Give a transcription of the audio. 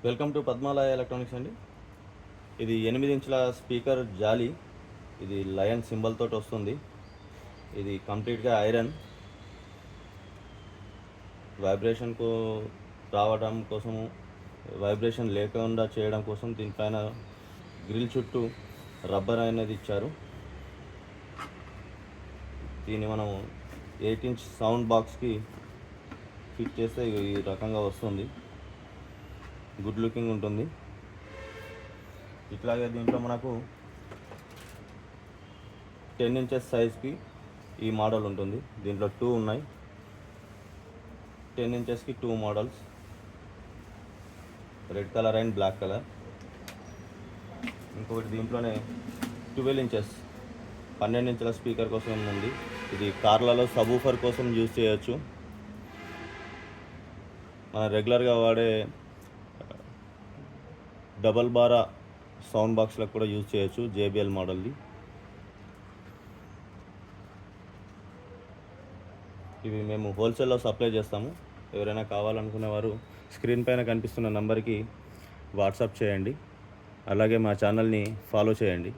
Welcome to Padmalaya electronics అండి. ఇది 8 ఇంచుల స్పీకర్ జాలీ. ఇది లయన్ సింబల్ తోటి వస్తుంది. ఇది కంప్లీట్గా ఐరన్. వైబ్రేషన్కు రావడం కోసము, వైబ్రేషన్ లేకుండా చేయడం కోసం దీనిపైన గ్రిల్ చుట్టూ రబ్బర్ అనేది ఇచ్చారు. దీన్ని మనం 8 ఇంచ్ సౌండ్ బాక్స్కి ఫిట్ చేస్తే ఈ రకంగా వస్తుంది. గుడ్ లుకింగ్ ఉంటుంది. ఇట్లాగే దీంట్లో మనకు 10 ఇంచెస్ సైజ్కి ఈ మోడల్ ఉంటుంది. దీంట్లో 2 ఉన్నాయి. 10 ఇంచెస్కి 2 models, red colour and black colour. ఇంకొకటి దీంట్లోనే 12 ఇంచెస్ 12 ఇంచుల స్పీకర్ కోసం ఉంది. ఇది కార్లలో సబూఫర్ కోసం యూజ్ చేయొచ్చు. మనం రెగ్యులర్గా వాడే డబల్ బారా సౌండ్ బాక్స్లకు కూడా యూజ్ చేయొచ్చు. JBL మోడల్ది. ఇవి మేము హోల్సేల్లో సప్లై చేస్తాము. ఎవరైనా కావాలనుకునే వారు స్క్రీన్ పైన కనిపిస్తున్న నంబర్కి వాట్సాప్ చేయండి. అలాగే మా ఛానల్ని ఫాలో చేయండి.